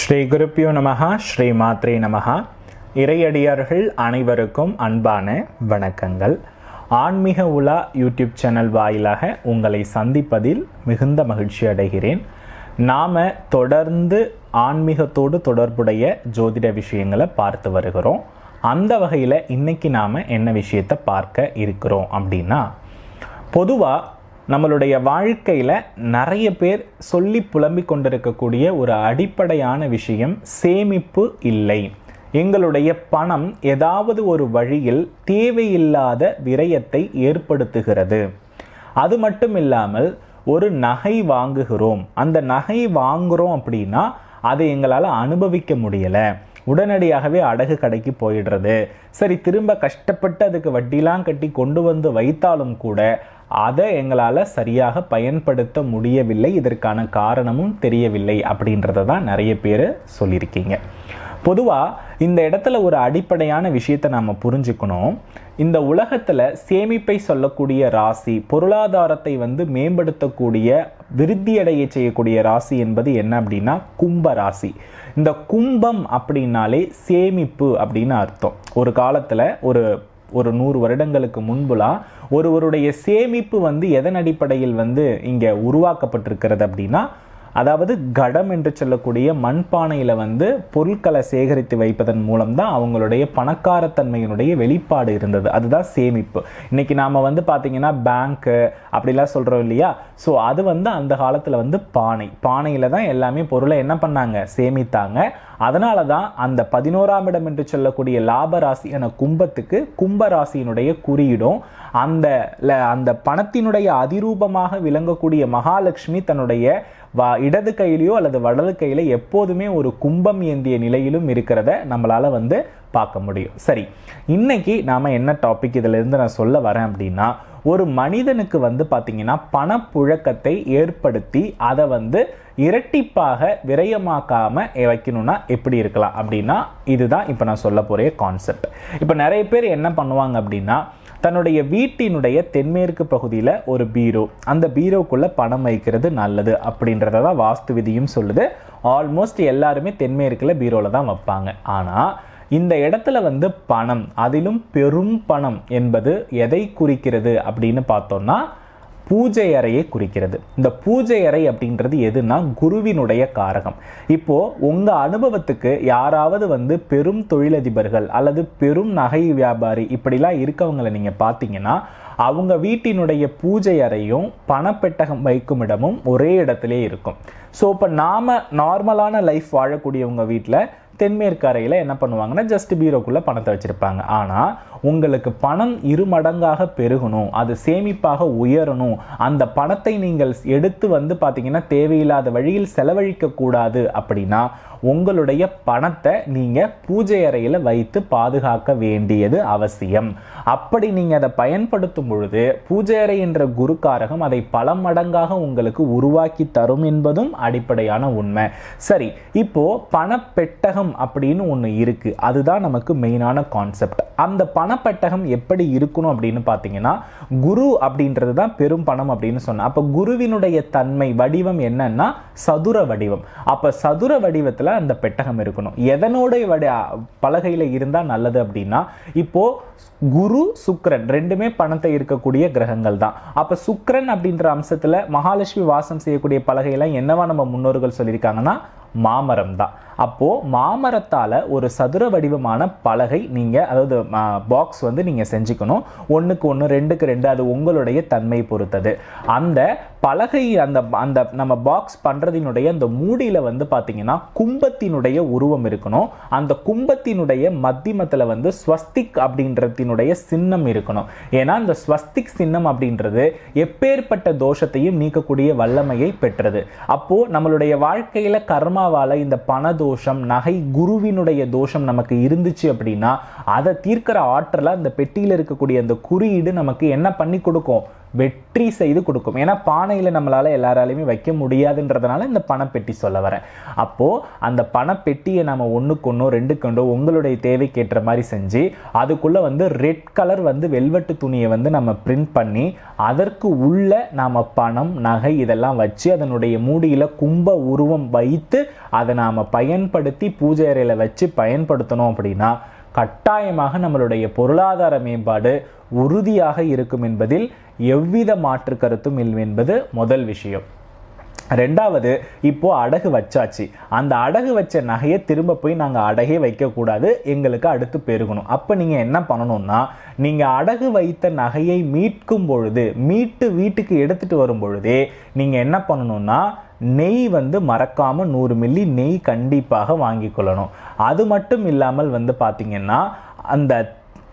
ஸ்ரீ குருப்பியோ நமஹா, ஸ்ரீ மாத்ரே நமஹா. இறையடியார்கள் அனைவருக்கும் அன்பான வணக்கங்கள். ஆன்மீக உலா யூடியூப் சேனல் வாயிலாக உங்களை சந்திப்பதில் மிகுந்த மகிழ்ச்சி அடைகிறேன். நாம் தொடர்ந்து ஆன்மீகத்தோடு தொடர்புடைய ஜோதிட விஷயங்களை பார்த்து வருகிறோம். அந்த வகையில் இன்னைக்கு நாம் என்ன விஷயத்தை பார்க்க இருக்கிறோம் அப்படின்னா, பொதுவாக நம்மளுடைய வாழ்க்கையில் நிறைய பேர் சொல்லி புலம்பிக் கொண்டிருக்கக்கூடிய ஒரு அடிப்படையான விஷயம் சேமிப்பு இல்லை. எங்களுடைய பணம் ஏதாவது ஒரு வழியில் தேவையில்லாத விரயத்தை ஏற்படுத்துகிறது. அது மட்டும் இல்லாமல் ஒரு நகை வாங்குகிறோம், அந்த நகை வாங்குகிறோம் அப்படின்னா அதை எங்களால் அனுபவிக்க முடியலை, உடனடியாகவே அடகு கடைக்கு போயிடுறது. சரி, திரும்ப கஷ்டப்பட்டு அதுக்கு வட்டிலாம் கட்டி கொண்டு வந்து வைத்தாலும் கூட அதை எங்களால் சரியாக பயன்படுத்த முடியவில்லை, இதற்கான காரணமும் தெரியவில்லை அப்படின்றத தான் நிறைய பேர் சொல்லியிருக்கீங்க. பொதுவாக இந்த இடத்துல ஒரு அடிப்படையான விஷயத்தை நாம் புரிஞ்சுக்கணும். இந்த உலகத்தில் சேமிப்பை சொல்லக்கூடிய ராசி, பொருளாதாரத்தை மேம்படுத்தக்கூடிய, விருத்தியடைய செய்யக்கூடிய ராசி என்பது என்ன அப்படின்னா கும்ப ராசி. இந்த கும்பம் அப்படின்னாலே சேமிப்பு அப்படின்னு அர்த்தம். ஒரு காலத்தில் ஒரு 100 வருடங்களுக்கு முன்புலாம் ஒருவருடைய சேமிப்பு எதன் அடிப்படையில் இங்கே உருவாக்கப்பட்டிருக்கிறது அப்படின்னா, அதாவது கடம் என்று சொல்லக்கூடிய மண்பானையில் பொருட்களை சேகரித்து வைப்பதன் மூலம் தான் அவங்களுடைய பணக்காரத்தன்மையினுடைய வெளிப்பாடு இருந்தது. அதுதான் சேமிப்பு. இன்னைக்கு நாம் பார்த்தீங்கன்னா பேங்க்கு அப்படிலாம் சொல்கிறோம் இல்லையா? ஸோ அது அந்த காலத்தில் பானையில் தான் எல்லாமே பொருளை என்ன பண்ணாங்க, சேமித்தாங்க. அதனால தான் அந்த 11ஆம் இடம் என்று சொல்லக்கூடிய லாபராசியான கும்பத்துக்கு கும்பராசியினுடைய குறியீடும், அந்த பணத்தினுடைய அதிரூபமாக விளங்கக்கூடிய மகாலட்சுமி தன்னுடைய இடது கையிலையோ அல்லது வலது கையில எப்போதுமே ஒரு கும்பம் ஏந்திய நிலையிலும் இருக்கிறத நம்மளால பார்க்க முடியும். சரி, இன்னைக்கு நாம என்ன டாபிக் இதுல இருந்து நான் சொல்ல வரேன் அப்படின்னா, ஒரு மனிதனுக்கு பார்த்தீங்கன்னா பணப்புழக்கத்தை ஏற்படுத்தி அதை இரட்டிப்பாக விரயமாக்காம வைக்கணும்னா எப்படி இருக்கலாம் அப்படின்னா, இதுதான் இப்போ நான் சொல்ல போற கான்செப்ட். இப்போ நிறைய பேர் என்ன பண்ணுவாங்க அப்படின்னா, தன்னுடைய வீட்டினுடைய தென்மேற்கு பகுதியில் ஒரு பீரோ, அந்த பீரோக்குள்ள பணம் வைக்கிறது நல்லது அப்படின்றத தான் வாஸ்து விதியும் சொல்லுது. ஆல்மோஸ்ட் எல்லாருமே தென்மேற்குல பீரோல தான் வைப்பாங்க. ஆனால் இந்த இடத்துல பணம், அதிலும் பெரும் பணம் என்பது எதை குறிக்கிறது அப்படின்னு பார்த்தோம்னா பூஜை அறையை குறிக்கிறது. இந்த பூஜை அறை அப்படின்றது எதுனா குருவினுடைய காரகம். இப்போ உங்க அனுபவத்துக்கு யாராவது பெரும் தொழிலதிபர்கள் அல்லது பெரும் நகை வியாபாரி இப்படிலாம் இருக்கவங்களை நீங்க பார்த்தீங்கன்னா, அவங்க வீட்டினுடைய பூஜை அறையும் பணப்பெட்டகம் வைக்கும் இடமும் ஒரே இடத்திலே இருக்கும். ஸோ இப்போ நாம நார்மலான லைஃப் வாழக்கூடியவங்க வீட்டில் தென்மேற்கு அறையில் என்ன பண்ணுவாங்கன்னா ஜஸ்ட் பீரோக்குள்ளே பணத்தை வச்சுருப்பாங்க. ஆனால் உங்களுக்கு பணம் 2 மடங்காக பெருகணும், அது சேமிப்பாக உயரணும், அந்த பணத்தை நீங்கள் எடுத்து பார்த்தீங்கன்னா தேவையில்லாத வழியில் செலவழிக்க கூடாது அப்படின்னா உங்களுடைய பணத்தை நீங்கள் பூஜை அறையில் வைத்து பாதுகாக்க வேண்டியது அவசியம். அப்படி நீங்கள் அதை பயன்படுத்தும் பொழுது பூஜை அறை என்ற குருக்காரகம் அதை பல மடங்காக உங்களுக்கு உருவாக்கி தரும் என்பதும் அடிப்படையான உண்மை. சரி, இப்போ பணப்பெட்டகம் அப்படின்னு ஒன்று இருக்கு, அதுதான் நமக்கு மெயினான கான்செப்ட். அந்த பணப்பெட்டகம் எப்படி இருக்கணும் அப்படின்னு பார்த்தீங்கன்னா, குரு அப்படின்றது தான் பெரும் பணம் அப்படின்னு சொன்ன. அப்போ குருவினுடைய தன்மை வடிவம் என்னன்னா சதுர வடிவம். அப்போ சதுர வடிவத்தில் அந்த பெட்டகம் இருக்கணும். எதனோட பலகையில் இருந்தால் நல்லது அப்படின்னா, இப்போ குரு சுக்கிரன் ரெண்டுமே பணத்தை இருக்கக்கூடிய கிரகங்கள் தான். அப்ப சுக்கிரன் அப்படின்ற அம்சத்துல மகாலட்சுமி வாசம் செய்யக்கூடிய பலகையெல்லாம் என்னவா நம்ம முன்னோர்கள் சொல்லியிருக்காங்கன்னா மாமரம் தான். அப்போ மாமரத்தால ஒரு சதுர வடிவமான பலகை நீங்க, அதாவது பாக்ஸ் நீங்க செஞ்சுக்கணும். 1க்கு 1, 2க்கு 2, அது உங்களுடைய தன்மை பொறுத்தது. அந்த பலகை அந்த நம்ம பாக்ஸ் பண்றதினுடைய அந்த மூடியில பாத்தீங்கன்னா கும்பத்தினுடைய உருவம் இருக்கணும். அந்த கும்பத்தினுடைய மத்தியமத்துல ஸ்வஸ்திக் அப்படின்றதினுடைய சின்னம் இருக்கணும். ஏன்னா அந்த ஸ்வஸ்திக் சின்னம் அப்படின்றது எப்பேற்பட்ட தோஷத்தையும் நீக்கக்கூடிய வல்லமையை பெற்றது. அப்போ நம்மளுடைய வாழ்க்கையில கர்மாவால இந்த பண தோஷம், நகை குருவினுடைய தோஷம் நமக்கு இருந்துச்சு அப்படின்னா அதை தீர்க்கிற ஆற்றல அந்த பெட்டியில் இருக்கக்கூடிய அந்த குறியீடு நமக்கு என்ன பண்ணி கொடுக்கும், வெற்றி செய்து கொடுக்கும். ஏன்னா பானையில் நம்மளால் எல்லாராலையுமே வைக்க முடியாதுன்றதுனால இந்த பணப்பெட்டி சொல்ல வரேன். அப்போது அந்த பணப்பெட்டியை நம்ம ஒன்றுக்கு ஒன்றோ 2க்கு 2 உங்களுடைய தேவைக்கேற்ற மாதிரி செஞ்சு அதுக்குள்ளே வந்து ரெட் கலர் வந்து வெல்வெட்டு துணியை வந்து நம்ம பிரிண்ட் பண்ணி அதற்கு உள்ள நாம் பணம் நகை இதெல்லாம் வச்சு அதனுடைய மூடியில் கும்ப உருவம் வைத்து அதை நாம் பயன்படுத்தி பூஜை அறையில் வச்சு பயன்படுத்தணும் அப்படின்னா கட்டாயமாக நம்மளுடைய பொருளாதார மேம்பாடு உறுதியாக இருக்கும் என்பதில் எவ்வித மாற்று கருத்தும் இல்லை என்பது முதல் விஷயம். ரெண்டாவது, இப்போ அடகு வச்சாச்சு. அந்த அடகு வச்ச நகையை திரும்ப போய் நாங்கள் அடகே வைக்கக்கூடாது, எங்களுக்கு அடுத்து பெருகணும். அப்போ நீங்கள் என்ன பண்ணணும்னா, நீங்கள் அடகு வைத்த நகையை மீட்கும் பொழுது மீட்டு வீட்டுக்கு எடுத்துகிட்டு வரும் பொழுதே நீங்கள் என்ன பண்ணணும்னா நெய் வந்து மறக்காமல் 100 மில்லி நெய் கண்டிப்பாக வாங்கி கொள்ளணும். அது மட்டும் இல்லாமல் வந்து பார்த்தீங்கன்னா அந்த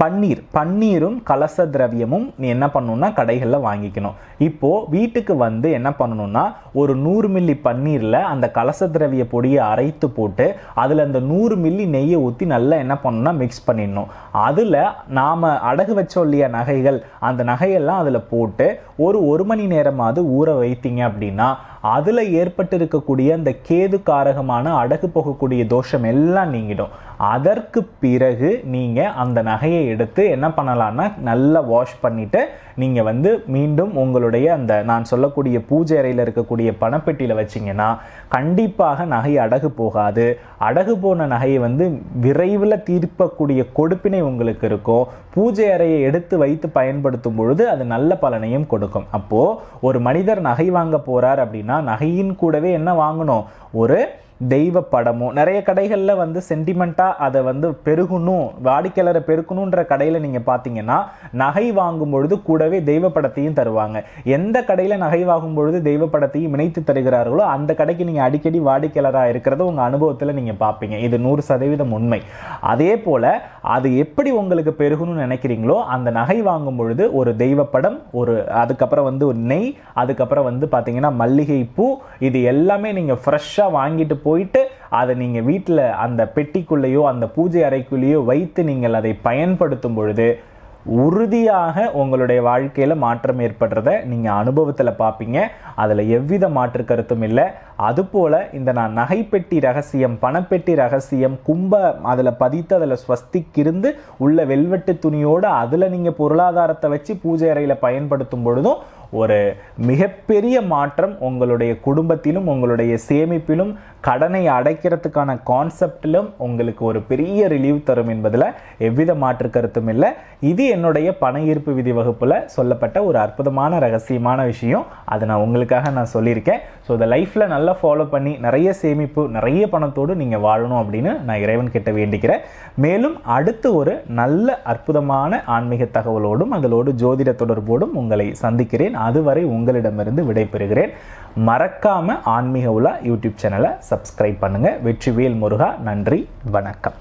பன்னீரும் கலச திரவியமும் நீ என்ன பண்ணணும்னா கடைகளில் வாங்கிக்கணும். இப்போது வீட்டுக்கு வந்து என்ன பண்ணணும்னா ஒரு 100 மில்லி பன்னீரில் அந்த கலச திரவிய பொடியை அரைத்து போட்டு அதில் அந்த 100 மில்லி நெய்யை ஊற்றி நல்லா என்ன பண்ணணும்னா மிக்ஸ் பண்ணிடணும். அதில் நாம் அடகு வச்சோம் இல்லையா நகைகள், அந்த நகையெல்லாம் அதில் போட்டு ஒரு மணி நேரமாவது ஊற வைத்தீங்க அப்படின்னா அதில் ஏற்பட்டு இருக்கக்கூடிய அந்த கேது காரகமான அடகு போகக்கூடிய தோஷம் எல்லாம் நீங்கிடும். அதற்கு பிறகு நீங்கள் அந்த நகையை எடுத்து என்ன பண்ணலான்னா நல்லா வாஷ் பண்ணிவிட்டு நீங்கள் வந்து மீண்டும் உங்களுடைய அந்த நான் சொல்லக்கூடிய பூஜை அறையில் இருக்கக்கூடிய பணப்பெட்டியில் வச்சிங்கன்னா கண்டிப்பாக நகை அடகு போகாது. அடகு போன நகையை வந்து விரைவில் தீர்க்கக்கூடிய கொடுப்பினை உங்களுக்கு இருக்கும். பூஜை அறையை எடுத்து வைத்து பயன்படுத்தும் பொழுது அது நல்ல பலனையும் கொடுக்கும். அப்போது ஒரு மனிதர் நகை வாங்க போகிறார் அப்படின்னா நகையின் கூடவே என்ன வாங்கணும், ஒரு தெய்வ படமும். நிறைய கடைகளில் வந்து சென்டிமெண்ட்டாக அதை வந்து பெருகணும், வாடிக்கையாளரை பெருக்கணுன்ற கடையில் நீங்கள் பார்த்தீங்கன்னா நகை வாங்கும் பொழுது கூடவே தெய்வ படத்தையும் தருவாங்க. எந்த கடையில் நகை வாங்கும் பொழுது தெய்வ படத்தையும் இணைத்து தருகிறார்களோ அந்த கடைக்கு நீங்கள் அடிக்கடி வாடிக்கையாளராக இருக்கிறத உங்கள் அனுபவத்தில் நீங்கள் பார்ப்பீங்க. இது 100% உண்மை. அதே போல் அது எப்படி உங்களுக்கு பெருகணும்னு நினைக்கிறீங்களோ அந்த நகை வாங்கும் பொழுது ஒரு தெய்வ படம், அதுக்கப்புறம் வந்து ஒரு நெய், அதுக்கப்புறம் வந்து பார்த்தீங்கன்னா மல்லிகை பூ, இது எல்லாமே நீங்கள் ஃப்ரெஷ்ஷாக வாங்கிட்டு போயிட்டு அதை நீங்கள் வீட்டில் அந்த பெட்டிக்குள்ளேயோ அந்த பூஜை அறைக்குள்ளேயோ வைத்து நீங்கள் அதை பயன்படுத்தும் பொழுது உறுதியாக உங்களுடைய வாழ்க்கையில் மாற்றம் ஏற்படுறத நீங்கள் அனுபவத்தில் பார்ப்பீங்க. அதில் எவ்வித மாற்று கருத்தும் இல்லை. அதுபோல் இந்த நான் நகைப்பெட்டி ரகசியம், பணப்பெட்டி ரகசியம், அதில் பதித்து அதில் ஸ்வஸ்திக் இருந்து உள்ள வெல்வெட்டு துணியோடு அதில் நீங்கள் பொருளாதாரத்தை வச்சு பூஜை அறையில் பயன்படுத்தும் பொழுதும் ஒரு மிகப்பெரிய மாற்றம் உங்களுடைய குடும்பத்திலும் உங்களுடைய சேமிப்பிலும் கடனை அடைக்கிறதுக்கான கான்செப்டிலும் உங்களுக்கு ஒரு பெரிய ரிலீவ் தரும் என்பதில் எவ்வித மாற்று கருத்தும் இல்லை. இது என்னுடைய பண ஈர்ப்பு விதி வகுப்பில் சொல்லப்பட்ட ஒரு அற்புதமான ரகசியமான விஷயம். அதை நான் உங்களுக்காக நான் சொல்லியிருக்கேன். ஸோ இதை லைஃப்பில் நல்லா ஃபாலோ பண்ணி நிறைய சேமிப்பு நிறைய பணத்தோடு நீங்கள் வாழணும் அப்படின்னு நான் இறைவன் கிட்ட வேண்டிக்கிறேன். மேலும் அடுத்து ஒரு நல்ல அற்புதமான ஆன்மீக தகவலோடும் அதோடு ஜோதிட தொடர்போடும் உங்களை சந்திக்கிறேன். அதுவரை உங்களிடமிருந்து விடைபெறுகிறேன். மறக்காம ஆன்மீக உலா யூடியூப் சேனலை சப்ஸ்கிரைப் பண்ணுங்க. வெற்றிவேல் முருகா. நன்றி, வணக்கம்.